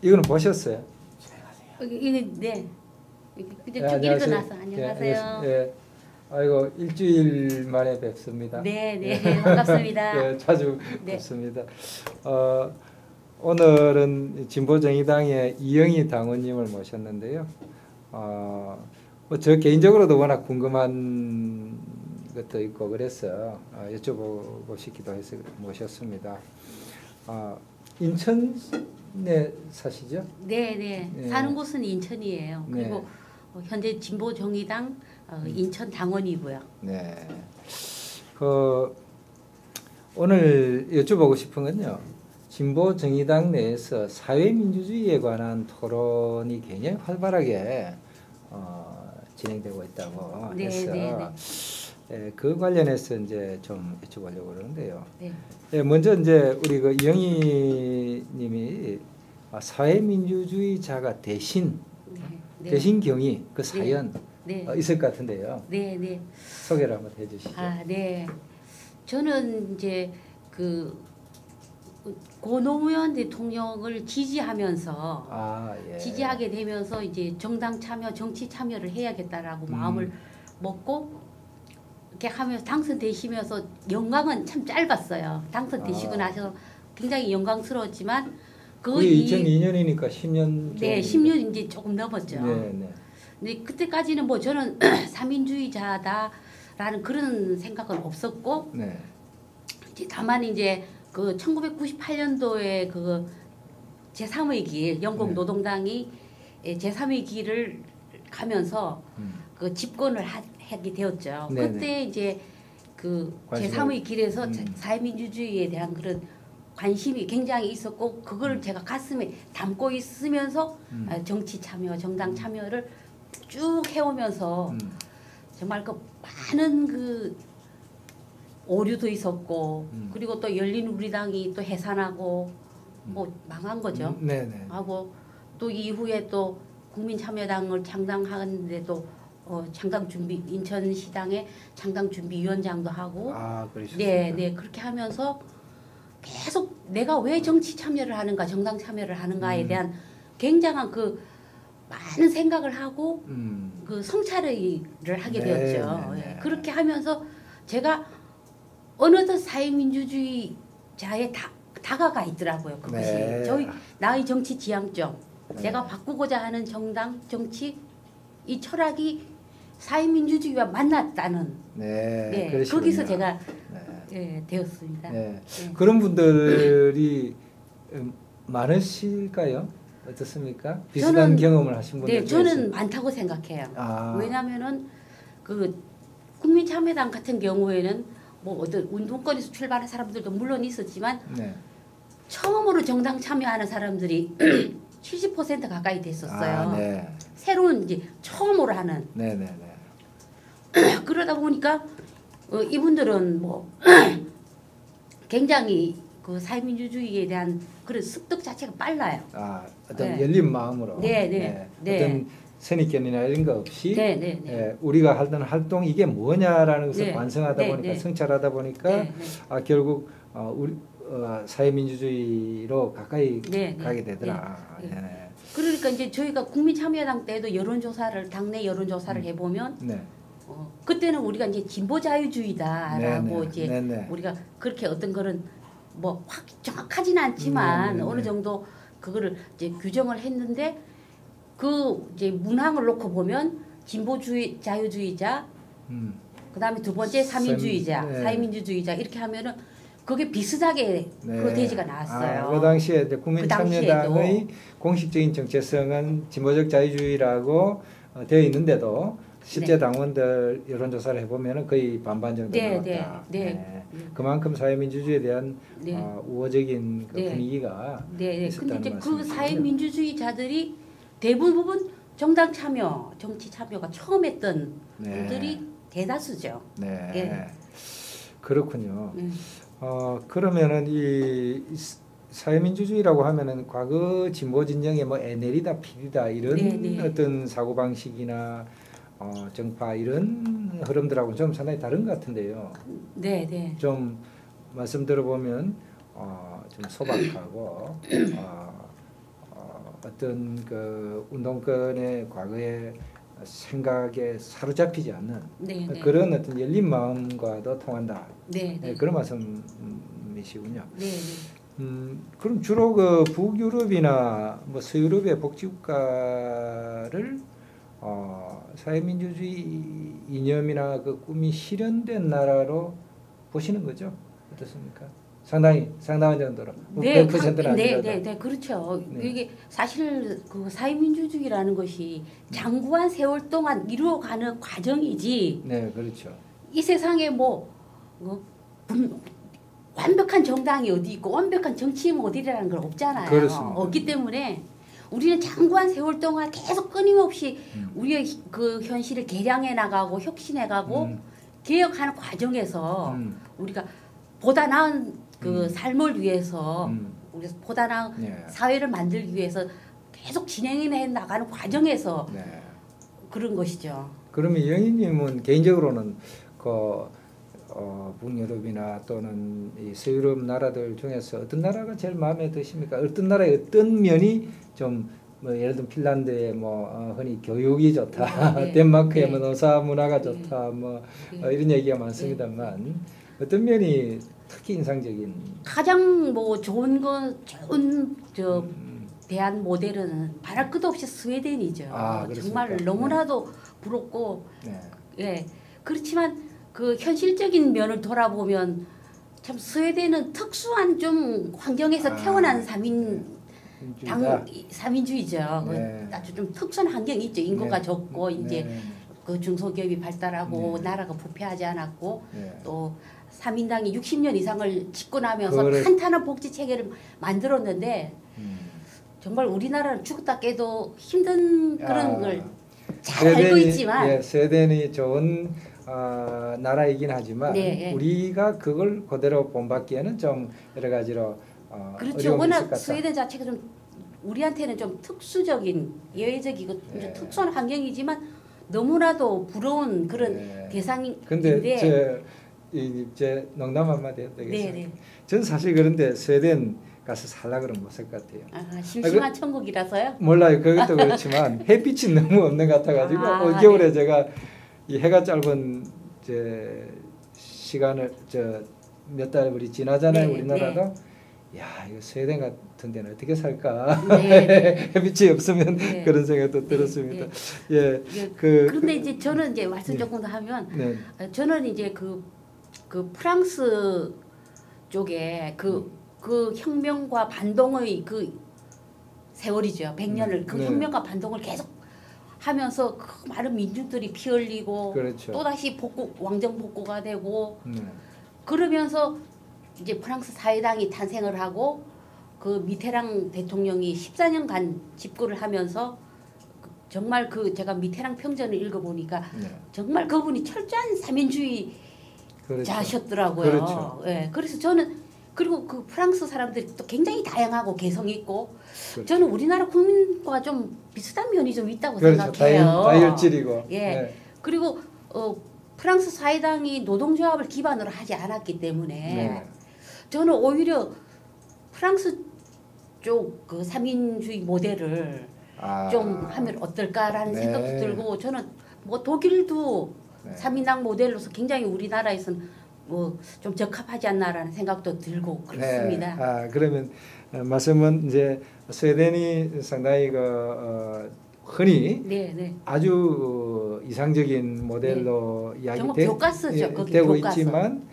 이거는 보셨어요? 이게 네. 그저 네, 쭉 안녕하세요. 읽어놔서 안녕하세요. 예. 아이고 일주일 만에 뵙습니다. 네, 네. 반갑습니다. 네, 자주 네. 뵙습니다. 오늘은 진보정의당의 이영희 당원님을 모셨는데요. 저 개인적으로도 워낙 궁금한 것도 있고 그래서 여쭤보고 싶기도 해서 모셨습니다. 인천에 사시죠? 네, 네. 네. 사는 곳은 인천이에요. 네. 그리고 현재 진보정의당 인천 당원이고요. 네. 오늘 여쭤보고 싶은 건요. 진보정의당 내에서 사회민주주의에 관한 토론이 굉장히 활발하게 진행되고 있다고 네, 해서 네, 네. 그 관련해서 이제 좀 여쭤보려고 그러는데요. 네. 먼저 이제 우리 그 이영희님이 사회민주주의자가 대신 네. 대신 경위 그 사연 네. 있을 것 같은데요. 네, 네. 소개를 한번 해주시죠. 네. 저는 이제 고 노무현 대통령을 지지하면서 예. 지지하게 되면서 이제 정당 참여, 정치 참여를 해야겠다라고 마음을 먹고 이렇게 하면서 당선되시면서 영광은 참 짧았어요. 당선되시고 나서 굉장히 영광스러웠지만 그게 2002년이니까 10년 네, 10년 이제 조금 넘었죠. 네, 네. 근데 그때까지는 뭐 저는 사민주의자다라는 그런 생각은 없었고 네. 이제 다만 이제 그 1998년도에 그 제3의 길 영국 네. 노동당이 제3의 길을 가면서 그 집권을 하게 되었죠. 네네. 그때 이제 그 제3의 길에서 사회민주주의에 대한 그런 관심이 굉장히 있었고 그걸 제가 가슴에 담고 있으면서 정치 참여, 정당 참여를 쭉 해오면서 정말 그 많은 그 오류도 있었고 그리고 또 열린우리당이 또 해산하고 뭐 망한 거죠. 네네. 하고 또 이후에 또 국민참여당을 창당하는데도 창당준비 인천시당의 창당준비위원장도 하고 그러셨습니까? 네 그렇게 하면서 계속 내가 왜 정치 참여를 하는가 정당 참여를 하는가에 대한 굉장한 그 많은 생각을 하고 그 성찰을 하게 되었죠. 네. 그렇게 하면서 제가 어느덧 사회민주주의자에 다가가 있더라고요. 그것이 네. 나의 정치 지향점, 네. 내가 바꾸고자 하는 정당 정치 이 철학이 사회민주주의와 만났다는 네, 거기서 제가 네. 되었습니다. 네. 그런 분들이 많으실까요? 어떻습니까? 비슷한 경험을 하신 분들. 네, 저는 많다고 생각해요. 왜냐하면은 그 국민참여당 같은 경우에는 뭐 어떤 운동권에서 출발한 사람들도 물론 있었지만 네. 처음으로 정당 참여하는 사람들이 70% 가까이 됐었어요. 네. 새로운 이제 처음으로 하는. 네네네. 그러다 보니까 이분들은 뭐 굉장히 그 사회민주주의에 대한 그런 습득 자체가 빨라요. 어떤 열린 마음으로. 네. 어떤 선입견이나 이런 거 없이 네. 우리가 하던 활동 이게 뭐냐라는 것을 네. 관성하다 보니까 성찰하다 보니까 결국 우리 사회민주주의로 가까이 가게 되더라. 네. 그러니까 이제 저희가 국민참여당 때도 여론조사를 당내 여론조사를 해보면 그때는 우리가 이제 진보자유주의다라고 이제 우리가 그렇게 어떤 거는 뭐 확 정확하지는 않지만 어느 정도 그거를 이제 규정을 했는데 그 이제 문항을 놓고 보면 진보주의 자유주의자 그다음에 두 번째 사민주의자 사회민주주의자 이렇게 하면은 그게 비슷하게 프로테이지가 나왔어요. 그 당시에 국민참여당의 공식적인 정체성은 진보적 자유주의라고 되어 있는데도 실제 당원들 여론조사를 해보면 거의 반반 정도 나왔다. 그만큼 사회민주주의에 대한 우호적인 그 분위기가 있었다는 근데 말씀이시죠. 그 사회민주주의자들이 대부분 정당 참여, 정치 참여가 처음 했던 분들이 대다수죠. 그렇군요. 그러면은 이 사회민주주의라고 하면은 과거 진보 진영의 뭐 에넬이다 필이다 이런 어떤 사고 방식이나 정파 이런 흐름들하고는 좀 상당히 다른 것 같은데요. 좀 말씀 들어보면 좀 소박하고 어떤 그 운동권의 과거의 생각에 사로잡히지 않는 네, 네. 그런 어떤 열린 마음과도 통한다. 네, 네. 그런 말씀이시군요. 네, 네. 그럼 주로 그 북유럽이나 뭐 서유럽의 복지국가를 사회민주주의 이념이나 그 꿈이 실현된 나라로 보시는 거죠? 어떻습니까? 상당한 정도로. 네, 100%는 아니라도. 네, 그렇죠. 네. 이게 사실 그 사회민주주의라는 것이 장구한 세월 동안 이루어가는 과정이지. 네, 그렇죠. 이 세상에 완벽한 정당이 어디 있고 완벽한 정치인이 어디라는 건 없잖아요. 그렇습니다. 없기 때문에 우리는 장구한 세월 동안 계속 끊임없이 우리의 그 현실을 개량해 나가고 혁신해 가고 개혁하는 과정에서 우리가 보다 나은 그 삶을 위해서 우리가 보다 나은 네. 사회를 만들기 위해서 계속 진행해 나가는 과정에서 네. 그런 것이죠. 그러면 영희님은 개인적으로는 그 북유럽이나 또는 이 서유럽 나라들 중에서 어떤 나라가 제일 마음에 드십니까? 어떤 나라의 어떤 면이 좀 뭐 예를 들면 핀란드의 뭐 흔히 교육이 좋다, 네, 덴마크의 네. 뭐 노사 문화가 좋다, 뭐 이런 얘기가 많습니다만 어떤 면이 특히 인상적인? 가장 뭐 좋은 저 대한 모델은 말할 것도 없이 스웨덴이죠. 정말 너무나도 부럽고, 네. 예. 그렇지만 그 현실적인 면을 돌아보면 참 스웨덴은 특수한 좀 환경에서 태어난 삼인주의죠. 네. 아주 좀 특수한 환경이 있죠. 인구가 적고 이제 그 중소기업이 발달하고 나라가 부패하지 않았고 또 3인당이 60년 이상을 집권하면서 탄탄한 복지 체계를 만들었는데 정말 우리나라는 죽었다 깨도 힘든 그런 걸 잘 알고 있지만 스웨덴이 좋은 나라이긴 하지만 우리가 그걸 그대로 본받기에는 좀 여러 가지로 그렇죠. 워낙 스웨덴 자체가 좀 우리한테는 좀 특수적인 예외적이고 특수한 환경이지만 너무나도 부러운 그런 대상인데. 근데 제 농담 한마디 해도 되겠어요? 저는 사실 그런데 스웨덴 가서 살라 그러면 못 살 것 같아요. 심심한 천국이라서요? 몰라요. 그것도 그렇지만 햇빛이 너무 없는 것 같아가지고 겨울에 제가 이 해가 짧은 시간을 몇 달이 지나잖아요. 우리나라도. 야, 이거 스웨덴 같은 데는 어떻게 살까? 햇빛이 없으면 그런 생각도 들었습니다. 그런데 이제 저는 이제 말씀 조금 더 하면 저는 이제 그 프랑스 쪽에 그 혁명과 반동의 그 세월이죠. 100년을 그 혁명과 반동을 계속 하면서 그 많은 민중들이 피 흘리고 또다시 왕정 복구가 되고 그러면서 이제 프랑스 사회당이 탄생을 하고 그 미테랑 대통령이 14년간 집권을 하면서 정말 제가 미테랑 평전을 읽어보니까 정말 그분이 철저한 삼인주의자셨더라고요. 그래서 저는 그리고 그 프랑스 사람들이 또 굉장히 다양하고 개성 있고 저는 우리나라 국민과 좀 비슷한 면이 좀 있다고 생각해요. 다혈질이고. 그리고 프랑스 사회당이 노동조합을 기반으로 하지 않았기 때문에 저는 오히려 프랑스 쪽 그 삼인주의 모델을 좀 하면 어떨까라는 생각도 들고 저는 뭐 독일도 삼인당 모델로서 굉장히 우리나라에서는 뭐 좀 적합하지 않나라는 생각도 들고 그렇습니다. 그러면 말씀은 이제 스웨덴이 상당히 흔히 아주 이상적인 모델로 이야기되고 있지만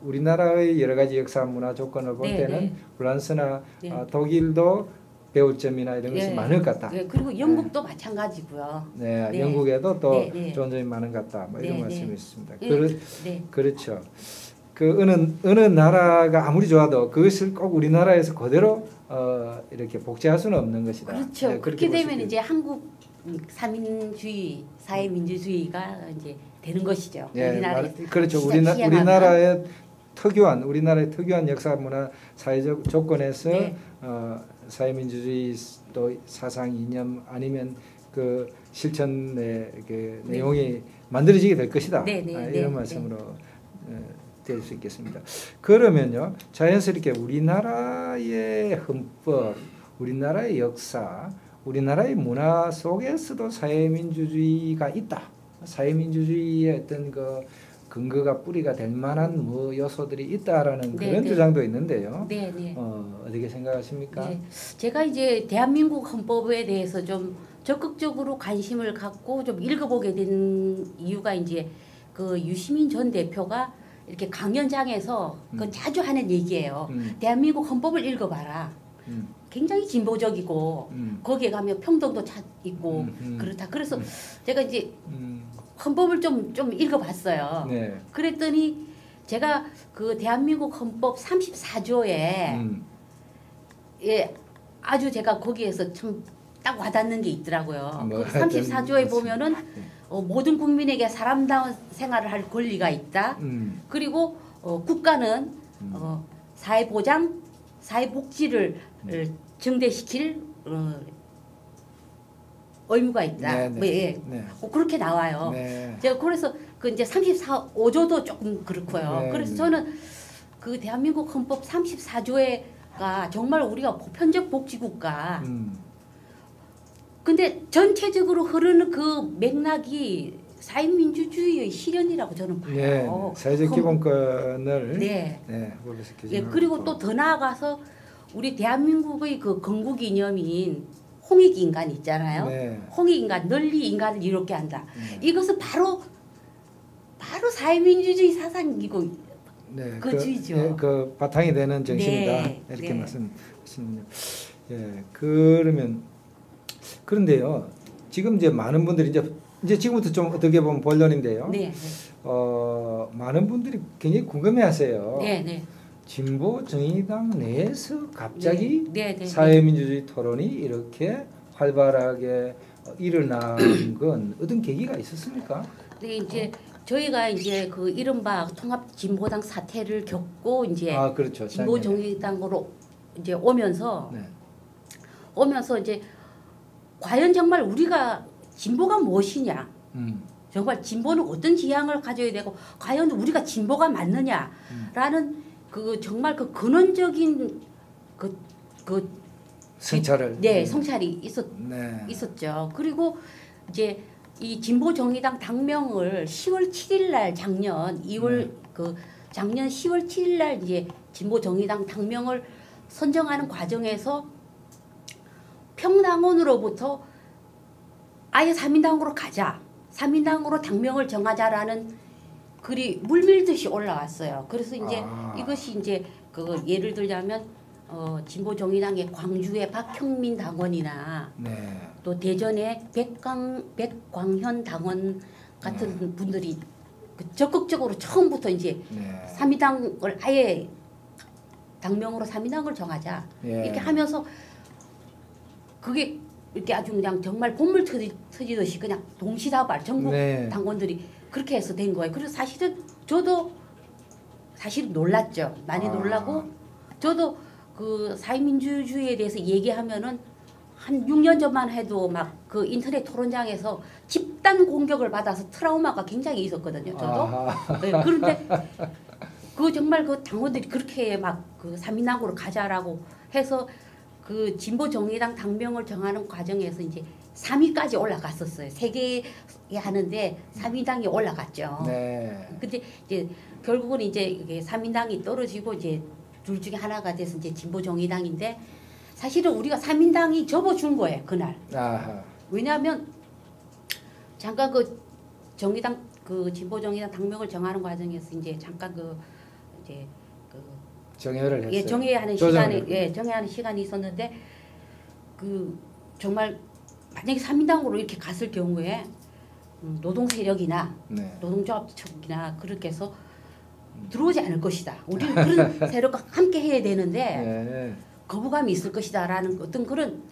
우리나라의 여러 가지 역사 문화 조건을 볼 때는 프랑스나 독일도 배울 점이나 이런 것이 많을 것 같다. 그리고 영국도 마찬가지고요. 영국에도 또 좋은 점이 많은 것 같다. 뭐 이런 말씀이 있습니다. 그렇죠. 그 어느 나라가 아무리 좋아도 그것을 꼭 우리나라에서 그대로 이렇게 복제할 수는 없는 것이다. 그렇죠. 그렇게 되면 이제 한국 삼인주의, 사회민주주의가 이제 되는 것이죠. 그렇죠. 우리나라의 특유한 역사 문화 사회적 조건에서 사회민주주의 또 사상 이념 아니면 그 실천의 그 내용이 만들어지게 될 것이다. 이런 말씀으로 될 수 있겠습니다. 그러면요, 자연스럽게 우리나라의 헌법 우리나라의 역사, 우리나라의 문화 속에서도 사회민주주의가 있다. 사회민주주의의 어떤 그 근거가 뿌리가 될 만한 뭐 요소들이 있다라는 네, 그런 네. 주장도 있는데요. 네, 네. 어떻게 생각하십니까? 네. 제가 이제 대한민국 헌법에 대해서 좀 적극적으로 관심을 갖고 좀 읽어보게 된 이유가 이제 그 유시민 전 대표가 이렇게 강연장에서 그 자주 하는 얘기예요. 대한민국 헌법을 읽어봐라. 굉장히 진보적이고 거기에 가면 평등도 있고 그렇다. 그래서 제가 이제 헌법을 좀 읽어봤어요. 네. 그랬더니 제가 그 대한민국 헌법 34조에 예, 아주 제가 거기에서 참 딱 와닿는 게 있더라고요. 그 34조에 보면은 모든 국민에게 사람다운 생활을 할 권리가 있다. 그리고 국가는 사회보장, 사회복지를 증대시킬 의무가 있다. 뭐, 예. 그렇게 나와요. 네. 제가 그래서 그 이제 34조도 조금 그렇고요. 네. 그래서 저는 그 대한민국 헌법 34조가 정말 우리가 보편적 복지국가. 근데 전체적으로 흐르는 그 맥락이 사회민주주의의 실현이라고 저는 봐요. 네. 사회적 기본권을 네. 법에서 예, 그리고 또 더 나아가서 우리 대한민국의 그 건국 이념인 홍익 인간 있잖아요. 네. 홍익 인간, 널리 인간을 이롭게 한다. 이것은 바로 사회민주주의 사상이고 네, 그 주의죠. 예, 그 바탕이 되는 정신이다. 네. 이렇게 네. 말씀하시는군요. 예, 그런데요. 지금 이제 많은 분들이 이제 지금부터 좀 어떻게 보면 본론인데요. 네. 많은 분들이 굉장히 궁금해하세요. 네. 진보 정의당 내에서 갑자기 네. 사회민주주의 토론이 이렇게 활발하게 일어난 건 어떤 계기가 있었습니까? 네, 이제 저희가 이제 그 이른바 통합 진보당 사태를 겪고 이제 그렇죠. 진보 정의당으로 이제 오면서 이제 과연 정말 우리가 진보가 무엇이냐? 정말 진보는 어떤 지향을 가져야 되고 과연 우리가 진보가 맞느냐라는 그 정말 그 근원적인 그 성찰을 성찰이 있었죠. 그리고 이제 이 진보 정의당 당명을 10월 7일 날 작년 10월 7일 날 이제 진보 정의당 당명을 선정하는 과정에서 평당원으로부터 아예 3인당으로 가자. 3인당으로 당명을 정하자라는 글이 물밀듯이 올라왔어요. 그래서 이제 이것이 이제 그 예를 들자면 진보 정의당의 광주의 박형민 당원이나 또 대전의 백광현 당원 같은 분들이 적극적으로 처음부터 이제 3인당을 아예 당명으로 3인당을 정하자 이렇게 하면서 그게 이렇게 아주 그냥 정말 본물 터지듯이 그냥 동시다발 전국 당원들이 그렇게 해서 된 거예요. 그래서 사실은 저도 사실 놀랐죠. 많이 놀라고 저도 그 사회민주주의에 대해서 얘기하면은 한 6년 전만 해도 막 그 인터넷 토론장에서 집단 공격을 받아서 트라우마가 굉장히 있었거든요. 저도. 네, 그런데 그 정말 그 당원들이 그렇게 막 그 3인당으로 가자라고 해서 그 진보 정의당 당명을 정하는 과정에서 이제 3위까지 올라갔었어요. 3개 하는데 3인당이 올라갔죠. 근데 이제 결국은 이제 이게 3인당이 떨어지고 이제 둘 중에 하나가 돼서 이제 진보 정의당인데 사실은 우리가 3인당이 접어준 거예요, 그날. 왜냐하면 잠깐 그 정의당 그 진보 정의당 당명을 정하는 과정에서 이제 잠깐 이제 정회를 했어요. 정회하는 시간이 정회하는 시간이 있었는데 그 정말 만약에 3인당으로 이렇게 갔을 경우에 노동 세력이나 노동조합 측이나 그렇게 해서 들어오지 않을 것이다. 우리는 그런 세력과 함께 해야 되는데 거부감이 있을 것이다라는 어떤 그런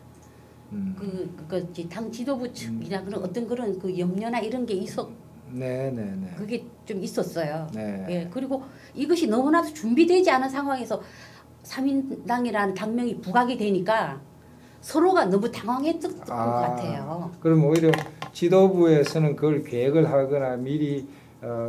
당 지도부 측이나 그런 어떤 그런 그 염려나 이런 게 그게 좀 있었어요. 그리고 이것이 너무나도 준비되지 않은 상황에서 3인당이라는 당명이 부각이 되니까 서로가 너무 당황했던 것 같아요. 그럼 오히려 지도부에서는 그걸 계획을 하거나 미리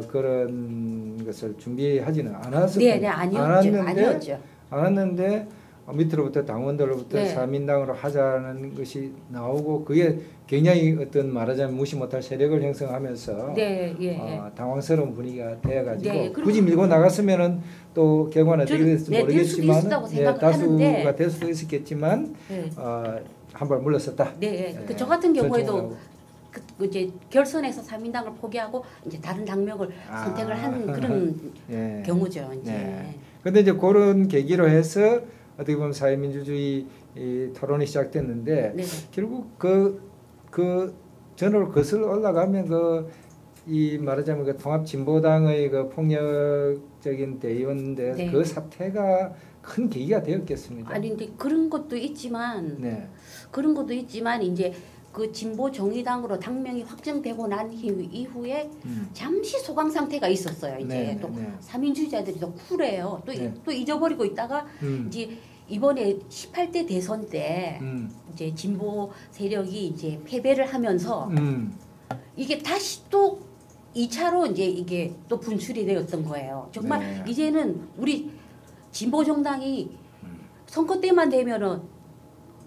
그런 것을 준비하지는 않았었고 아니었죠. 않았는데 밑으로부터 당원들로부터 네. 사민당으로 하자는 것이 나오고 그게 굉장히 어떤 말하자면 무시 못할 세력을 형성하면서 네, 예, 당황스러운 분위기가 되어가지고 네, 굳이 밀고 나갔으면은 또 결과는 어떻게 될지 네, 모르겠지만 다수가 될 수도 있었겠지만 네. 한 발 물러섰다. 네, 저 같은 경우에도 이제 결선에서 사민당을 포기하고 이제 다른 당명을 선택을 한 그런 경우죠. 이제. 근데 이제 그런 계기로 해서 어떻게 보면 사회민주주의 토론이 시작됐는데 결국 그 전으로 거슬러 올라가면 이 말하자면 그 통합진보당의 그 폭력적인 대의원들 그 사태가 큰 계기가 되었겠습니다. 아니 근데 그런 것도 있지만 이제 그 진보 정의당으로 당명이 확정되고 난 이후에 잠시 소강 상태가 있었어요. 이제 또 사민주의자들이 더 쿨해요. 또 잊어버리고 있다가 이제 이번에 18대 대선 때 이제 진보 세력이 이제 패배를 하면서 이게 다시 또 2차로 이제 이게 또 분출이 되었던 거예요. 정말 이제는 우리 진보 정당이 선거 때만 되면은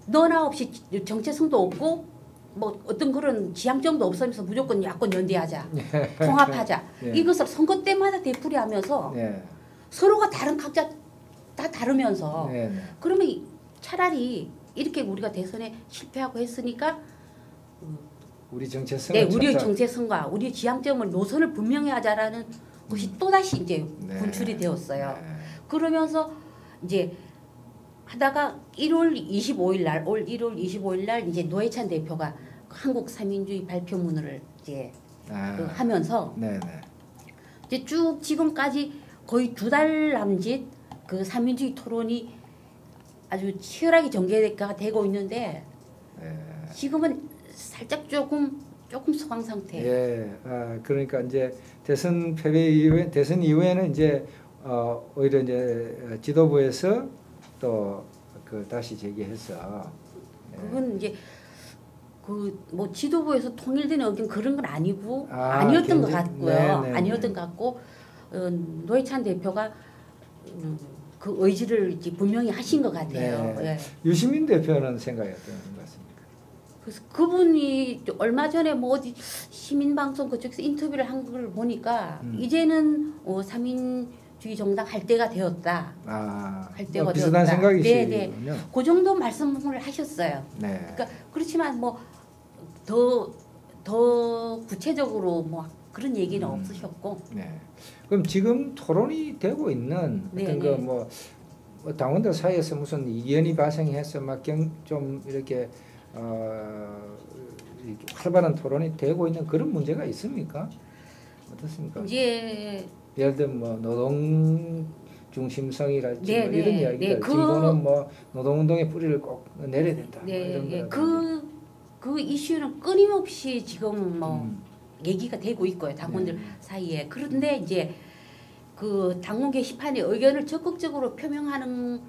너나 없이 정체성도 없고 뭐 어떤 그런 지향점도 없으면서 무조건 야권 연대하자, 통합하자. 이것을 선거 때마다 되풀이하면서 서로가 다른 각자 다 다르면서 그러면 차라리 이렇게 우리가 대선에 실패하고 했으니까 우리 정체성을 우리의 정체성과 우리의 지향점을 노선을 분명히 하자라는 것이 또 다시 이제 분출이 되었어요. 그러면서 이제 하다가 1월 25일 날, 올 1월 25일 날 이제 노회찬 대표가 한국 사민주의 발표문을 이제 하면서 이제 쭉 지금까지 거의 2달 남짓 그 사민주의 토론이 아주 치열하게 전개가 되고 있는데 지금은 살짝 조금 소강 상태. 그러니까 이제 대선 패배 이후에 대선 이후에는 이제 오히려 이제 지도부에서 또 다시 제기해서 그건 이제 그 뭐 지도부에서 통일된 의견 그런 건 아니었던 것 같고요. 아니었던 것 같고 노회찬 대표가 그 의지를 이제 분명히 하신 것 같아요. 유시민 대표는 생각이 어떤 것 같습니까? 그래서 그분이 얼마 전에 뭐 어디 시민방송 그쪽에서 인터뷰를 한 걸 보니까 이제는 사민주의 정당 할 때가 되었다. 할 때가 비슷한 되었다. 생각이시군요. 그 정도 말씀을 하셨어요. 그러니까 그렇지만 뭐 더 구체적으로 뭐 그런 얘기는 없으셨고. 그럼 지금 토론이 되고 있는 어떤 뭐 당원들 사이에서 무슨 이견이 발생해서 막 좀 이렇게 활발한 토론이 되고 있는 그런 문제가 있습니까? 어떻습니까? 이제 예를 들면 뭐 노동 중심성이랄지 뭐 이런 이야기들 진보는 뭐 노동운동의 뿌리를 꼭 내려야 된다. 뭐 이런 그 이슈는 끊임없이 지금 뭐 얘기가 되고 있고요. 당원들 사이에. 그런데 이제 그 당원 게시판에 의견을 적극적으로 표명하는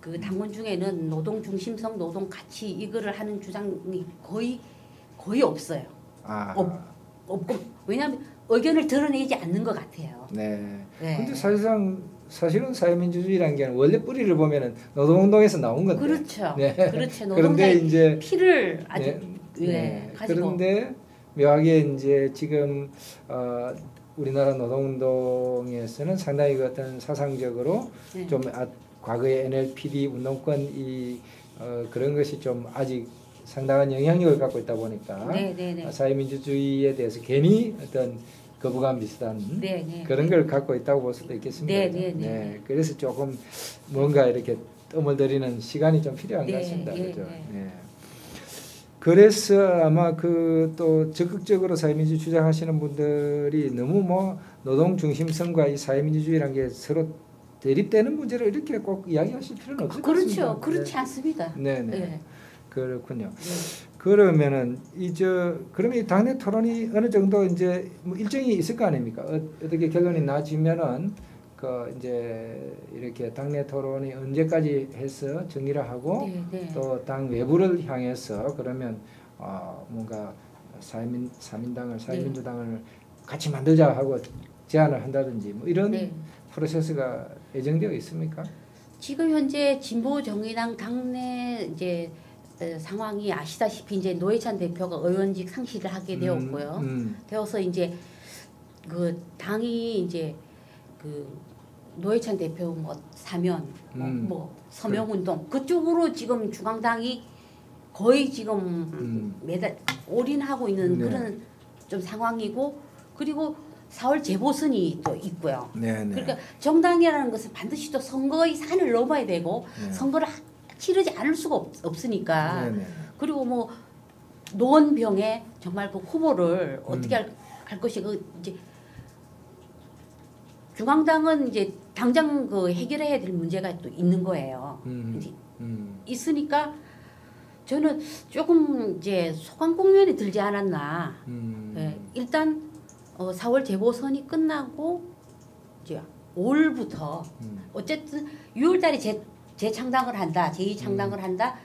그 당원 중에는 노동 중심성, 노동 가치 이거를 하는 주장이 거의 없어요. 없고 왜냐하면 의견을 드러내지 않는 것 같아요. 근데 사실은 사회민주주의라는 게 원래 뿌리를 보면은 노동운동에서 나온 건데. 그렇죠. 그렇죠. 그런데 이제 피를 아주 가지고. 그런데 묘하게 이제 지금 우리나라 노동운동에서는 상당히 그 어떤 사상적으로 좀 과거의 NLPD 운동권 그런 것이 좀 아직 상당한 영향력을 갖고 있다 보니까 사회민주주의에 대해서 괜히 어떤 거부감 비슷한 그런 걸 갖고 있다고 볼 수도 있겠습니다. 그래서 조금 뭔가 이렇게 떠물들이는 시간이 좀 필요한 것 같습니다. 그렇죠? 그래서 아마 또 적극적으로 사회민주주의 주장하시는 분들이 너무 뭐 노동 중심성과 이 사회민주주의라는 게 서로 대립되는 문제를 이렇게 꼭 이야기하실 필요는 없을 것 같습니다. 그렇지 않습니다. 그렇군요. 그러면은 그러면 이 당내 토론이 어느 정도 이제 뭐 일정이 있을 거 아닙니까? 어떻게 결론이 나지면은 이제 이렇게 당내 토론이 언제까지 해서 정리를 하고 또 당 외부를 향해서 그러면 뭔가 사회민주당을 같이 만들자 하고 제안을 한다든지 뭐 이런 프로세스가 예정되어 있습니까? 지금 현재 진보정의당 당내 이제 상황이 아시다시피 이제 노회찬 대표가 의원직 상실을 하게 되었고요. 되어서 이제 그 당이 이제 그 노회찬 대표 뭐 사면 뭐 서명운동 그쪽으로 지금 중앙당이 거의 지금 매달 올인하고 있는 그런 좀 상황이고 그리고 4월 재보선이 또 있고요. 네네. 그러니까 정당이라는 것은 반드시 또 선거의 산을 넘어야 되고 선거를 치르지 않을 수가 없으니까. 네네. 그리고 뭐 노원병에 정말 그 후보를 어떻게 할 것이 그 이제 중앙당은 이제 당장 그 해결해야 될 문제가 또 있는 거예요. 이제 있으니까 저는 조금 이제 소강 국면이 들지 않았나. 네, 일단 4월 재보선이 끝나고 이제 5월부터 어쨌든 6월달에 재창당을 한다, 제2창당을 한다.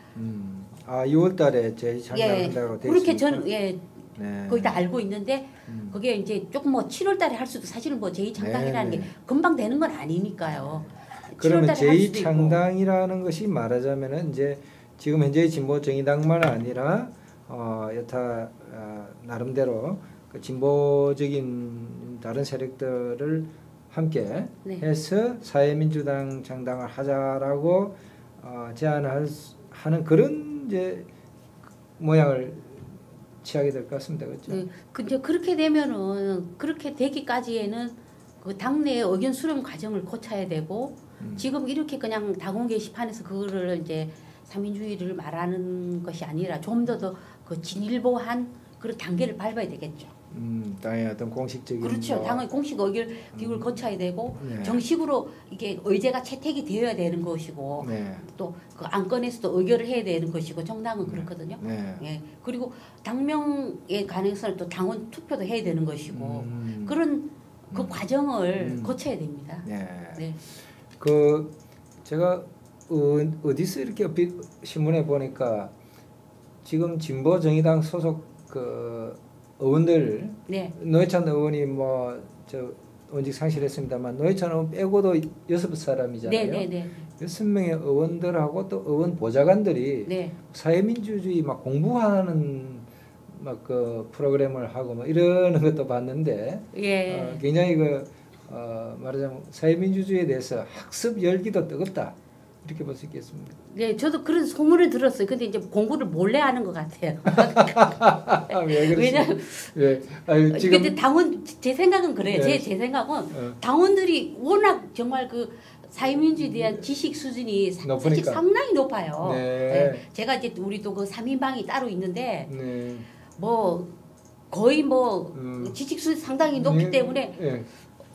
아 6월달에 제2창당을 한다고 돼 있습니까? 그렇게 저는 거의 다 알고 있는데 그게 이제 조금 뭐 7월달에 할 수도 사실은 뭐 제2창당이라는 게 금방 되는 건 아니니까요. 그러면 제2창당이라는 것이 말하자면은 이제 지금 현재 진보정의당만 아니라 여타 나름대로 그 진보적인 다른 세력들을 함께 해서 사회민주당 창당을 하자라고 제안을 하는 그런 이제 모양을 취하게 될 것 같습니다. 그렇죠? 근데 그렇게 되면은 그렇게 되기까지에는 그 당내의 의견 수렴 과정을 거쳐야 되고 지금 이렇게 그냥 당원 게시판에서 그거를 이제 삼민주의를 말하는 것이 아니라 좀 더 그 진일보한 그런 단계를 밟아야 되겠죠. 당의 어떤 공식적인 그렇죠. 당의 공식 의결 기구를 거쳐야 되고 정식으로 이게 의제가 채택이 되어야 되는 것이고 또 그 안건에서도 의결을 해야 되는 것이고 정당은 그렇거든요. 예. 그리고 당명에 관해서는 또 당원 투표도 해야 되는 것이고 그런 그 과정을 거쳐야 됩니다. 네. 그 제가 어디서 이렇게 신문에 보니까 지금 진보정의당 소속 그 의원들 노회찬 의원이 뭐 저 원직 상실했습니다만 노회찬 의원 빼고도 6사람이잖아요. 6명의 의원들하고 또 의원 보좌관들이 사회민주주의 막 공부하는 막 그 프로그램을 하고 뭐 이러는 것도 봤는데 굉장히 그 말하자면 사회민주주의에 대해서 학습 열기도 뜨겁다. 이렇게 볼 수 있겠습니다. 네, 저도 그런 소문을 들었어요. 근데 이제 공부를 몰래 하는 것 같아요. 왜냐면 지금 근데 당원 제 생각은 그래요. 제 생각은 당원들이 워낙 정말 그 사회민주주의에 대한 지식 수준이 사실 상당히 높아요. 제가 이제 우리도 그 3인방이 따로 있는데 뭐 거의 뭐 지식 수준이 상당히 높기 때문에.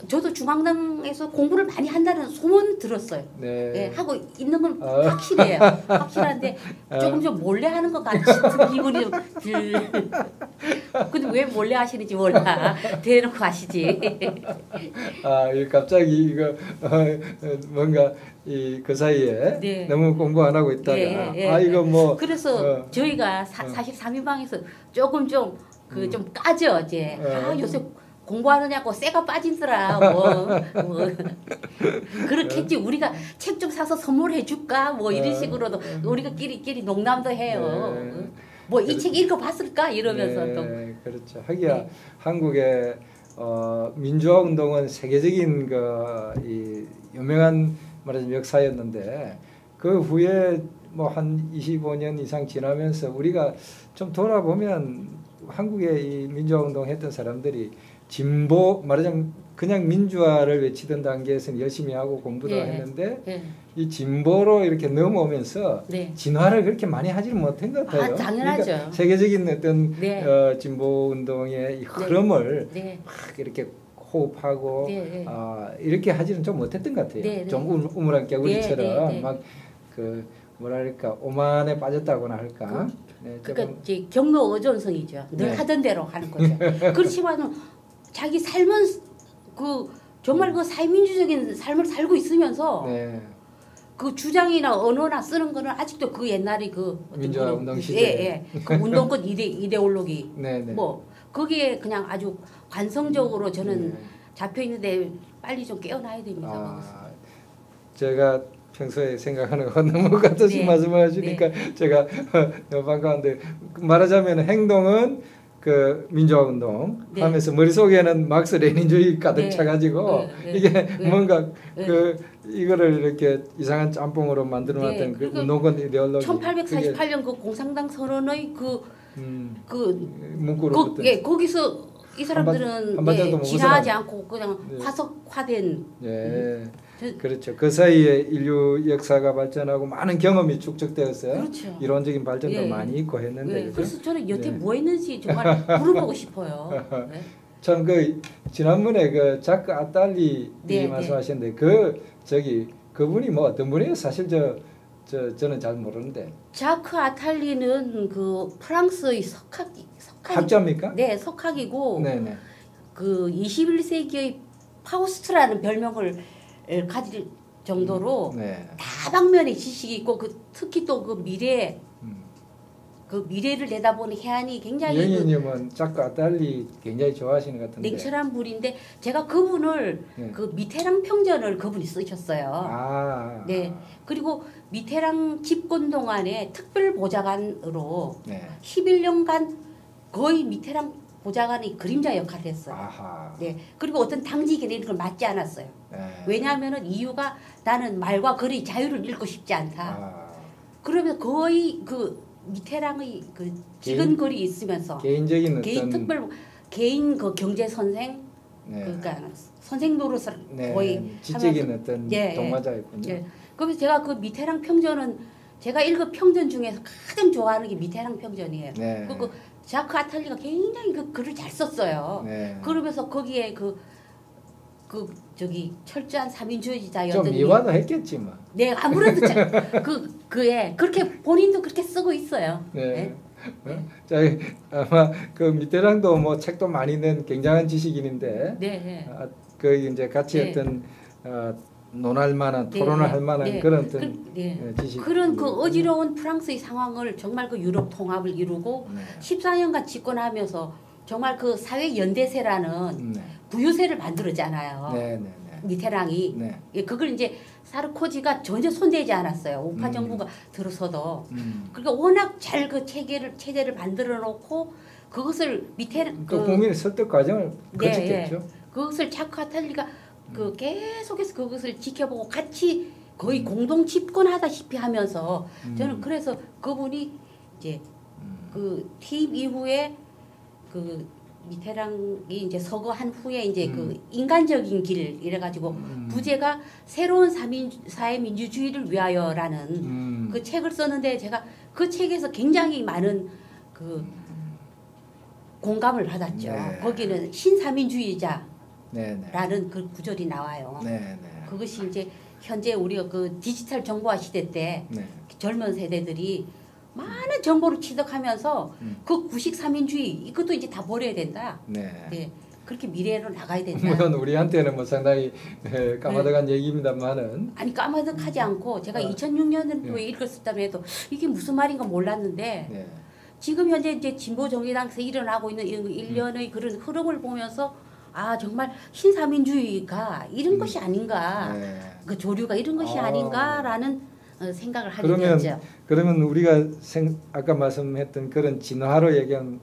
저도 중앙당에서 공부를 많이 한다는 소문 들었어요. 하고 있는 건 확실해요. 확실한데 조금 좀 몰래 하는 것 같은 기분이 좀 근데 왜 몰래 하시는지 몰라. 대놓고 하시지. 갑자기 이거 뭔가 그 사이에 너무 공부 안 하고 있다가 이거 뭐 그래서 저희가 사실 3인방에서 조금 좀 그 좀 까져 이제 요새 공부하느냐고 쇠가 빠진더라 뭐 그렇겠지. 우리가 책 좀 사서 선물해 줄까 뭐 이런 식으로도 우리가 끼리 농담도 해요. 뭐 이 책 읽어봤을까 이러면서 또 그렇죠. 하기야 한국의 민주화 운동은 세계적인 이 유명한 말하자면 역사였는데 그 후에 뭐 한 25년 이상 지나면서 우리가 좀 돌아보면 한국의 이 민주화 운동 했던 사람들이 진보 말하자면 그냥 민주화를 외치던 단계에서는 열심히 하고 공부도 했는데 이 진보로 이렇게 넘어오면서 진화를 그렇게 많이 하지는 못한 것 같아요. 당연하죠. 그러니까 세계적인 어떤 진보 운동의 이 흐름을 막 이렇게 호흡하고 이렇게 하지는 좀 못했던 것 같아요. 좀 우물안 깨구리처럼 막 그 뭐랄까 오만에 빠졌다고나 할까. 그러니까 이제 경로 의존성이죠. 늘 하던 대로 하는 거죠. 그렇지만은 자기 삶은 그 정말 그 사회민주적인 삶을 살고 있으면서 그 주장이나 언어나 쓰는 거는 아직도 그 옛날에 그 민주화 운동 시대 그 운동권 이데올로기 뭐 거기에 그냥 아주 관성적으로 저는 잡혀 있는데 빨리 좀 깨어나야 됩니다. 제가 평소에 생각하는 거 너무 같으신 말씀을 하시니까 제가 반가운데 말하자면 행동은 그 민주화 운동 하면서 머릿속에는 막스 레닌주의 가득 차가지고 이게 뭔가 그 이거를 이렇게 이상한 짬뽕으로 만들어놨던 그 운동권 이데올로기 1848년 그 공산당 선언의 그 문구로 거기서 이 사람들은 진화하지 않고 그냥 화석화된 그렇죠. 그 사이에 인류 역사가 발전하고 많은 경험이 축적되었어요. 그렇죠. 이론적인 발전도 많이 있고 했는데. 그렇죠? 그래서 저는 여태 뭐 했는지 정말 물어보고 싶어요. 참 그 지난번에 그 자크 아탈리 말씀하셨는데 그분이 뭐 어떤 분이에요? 사실 저는 잘 모르는데. 자크 아탈리는 그 프랑스의 학자입니까? 네, 석학이고 네네. 그 21세기의 파우스트라는 별명을 가질 정도로 다방면의 지식이 있고 특히 또 그 미래를 내다보는 해안이 굉장히 영희님은 자크 아탈리 굉장히 좋아하시는 것 같은데 냉철한 분인데 제가 그분을 그 미테랑 평전을 그분이 쓰셨어요. 네. 그리고 미테랑 집권 동안에 특별 보좌관으로 11년간 거의 미테랑 보좌관의 그림자 역할을 했어요. 네. 그리고 어떤 당직이나 이런 걸 맡지 않았어요. 왜냐하면은 이유가 나는 말과 글의 자유를 잃고 싶지 않다. 그러면 거의 그 미테랑의 그 찍은 글이 있으면서 개인 특별 개인 그 경제 선생 그러니까 선생 노릇을 거의 지적인 어떤 동화자였군요. 그래서 제가 그 미테랑 평전은 제가 읽은 평전 중에서 가장 좋아하는 게 미테랑 평전이에요. 그리고 자크 아탈리가 굉장히 그 글을 잘 썼어요. 그러면서 거기에 저기 철저한 삼인주의자였던 좀 미화도 했겠지 뭐. 네, 아무래도 그렇게 본인도 그렇게 쓰고 있어요. 자, 아마 그 미테랑도 뭐 책도 많이 낸 굉장한 지식인인데, 그 이제 같이 어떤 논할 만한 토론을 할 만한 그런 어떤 지식. 그런 그 어지러운 프랑스의 상황을 정말 그 유럽 통합을 이루고 14년간 집권하면서 정말 그 사회 연대세라는 부유세를 만들었잖아요. 미테랑이 그걸 이제 사르코지가 전혀 손대지 않았어요. 우파 정부가 들어서도. 그러니까 워낙 잘 그 체제를 만들어 놓고 그것을 그 국민의 설득 과정을 거쳤겠죠. 그것을 자크 아탈리가 그 계속해서 그것을 지켜보고 같이 거의 공동 집권하다시피 하면서 저는 그래서 그분이 이제 그 퇴임 이후에 그 미테랑이 이제 서거한 후에 이제 그 인간적인 길 이래가지고 부제가 새로운 사회민주주의를 위하여라는 그 책을 썼는데 제가 그 책에서 굉장히 많은 그 공감을 받았죠. 거기는 신사민주의자라는 그 구절이 나와요. 그것이 이제 현재 우리가 그 디지털 정보화 시대 때 젊은 세대들이 많은 정보를 취득하면서 그 구식 삼인주의 이것도 이제 다 버려야 된다. 그렇게 미래로 나가야 된다. 물론 우리한테는 뭐 상당히 까마득한 얘기입니다만은 아니 까마득하지 않고 제가 2006년도에 읽었었다면 해도 이게 무슨 말인가 몰랐는데 지금 현재 이제 진보 정의당에서 일어나고 있는 일련의 그런 흐름을 보면서 아 정말 신사민주의가 이런 것이 아닌가 그 조류가 이런 것이 아닌가라는 생각을 하게 되었죠. 그러면 우리가 아까 말씀했던 그런 진화로 얘기하면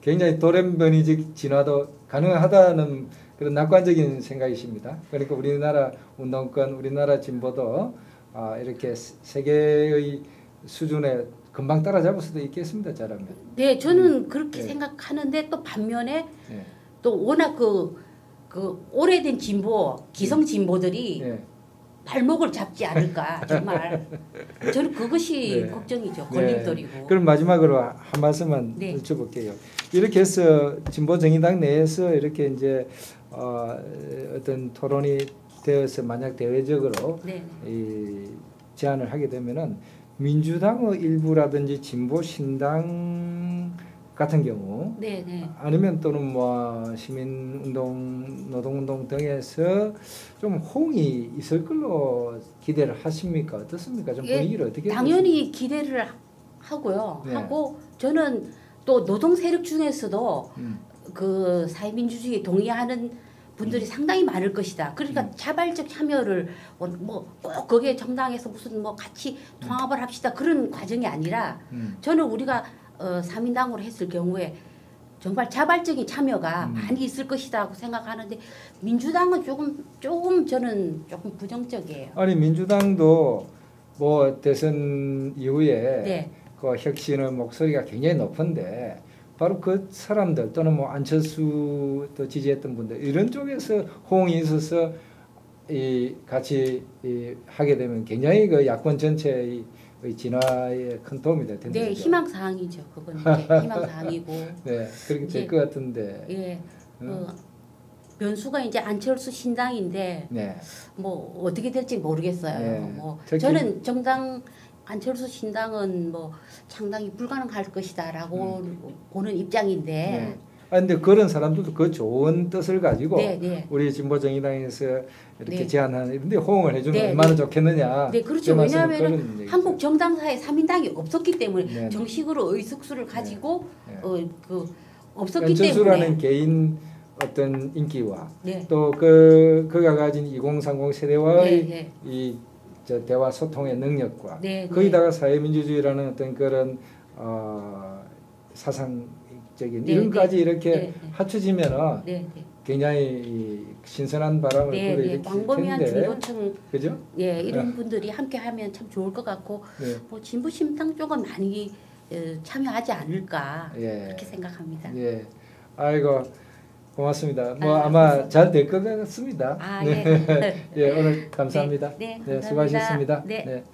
굉장히 돌연변이적 진화도 가능하다는 그런 낙관적인 생각이십니다. 그러니까 우리나라 운동권, 우리나라 진보도 이렇게 세계의 수준에 금방 따라잡을 수도 있겠습니다. 잘하면. 네, 저는 그렇게 생각하는데 또 반면에 또 워낙 그 오래된 진보, 기성 진보들이 발목을 잡지 않을까 정말 저는 그것이 걱정이죠. 걸림돌이고. 그럼 마지막으로 한 말씀만 여쭤볼게요. 이렇게 해서 진보 정의당 내에서 이렇게 이제 어떤 토론이 되어서 만약 대외적으로 이 제안을 하게 되면은 민주당의 일부라든지 진보 신당 같은 경우 아니면 또는 뭐 시민운동, 노동운동 등에서 좀 호응이 있을 걸로 기대를 하십니까? 어떻습니까? 좀 분위기를 어떻게 당연히 기대를 하고요. 하고 저는 또 노동 세력 중에서도 그 사회민주주의에 동의하는 분들이 상당히 많을 것이다. 그러니까 자발적 참여를 뭐 꼭 거기에 정당에서 무슨 뭐 같이 통합을 합시다 그런 과정이 아니라 저는 우리가 3인당으로 했을 경우에 정말 자발적인 참여가 많이 있을 것이라고 생각하는데 민주당은 조금 저는 조금 부정적이에요. 아니 민주당도 뭐 대선 이후에 네. 그 혁신의 목소리가 굉장히 높은데 바로 그 사람들 또는 뭐 안철수 또 지지했던 분들 이런 쪽에서 호응이 있어서 같이 하게 되면 굉장히 그 야권 전체의 진화에 큰 도움이 될 텐데. 네, 희망사항이죠. 그건 희망사항이고. 네, 그렇게 될 것 같은데. 예, 변수가 이제 안철수 신당인데, 네. 뭐 어떻게 될지 모르겠어요. 네. 뭐 저는 정당 안철수 신당은 뭐 창당이 불가능할 것이다라고 보는 입장인데. 네. 근데 그런 사람들도 그 좋은 뜻을 가지고 네. 우리 진보정의당에서 이렇게 네. 제안하는데 호응을 해주면 얼마나 좋겠느냐. 네, 그렇죠. 왜냐하면 한국 정당사에 3인당이 없었기 때문에 정식으로 의석수를 가지고 없었기 때문에. 안철수라는 개인 어떤 인기와 또 그가 가진 2030 세대와의 저 대화 소통의 능력과 거기다가 사회민주주의라는 어떤 그런 사상적인 이런까지 이렇게 합쳐지면은 굉장히 신선한 바람을 불어일으킬 광범위한 중도층 그죠? 이런 분들이 함께하면 참 좋을 것 같고 뭐 진보 신당 쪽은 많이 참여하지 않을까 그렇게 생각합니다. 예, 아이고 고맙습니다. 뭐 아마 잘 될 것 같습니다. 예. 예, 오늘 감사합니다. 네, 수고하셨습니다. 네.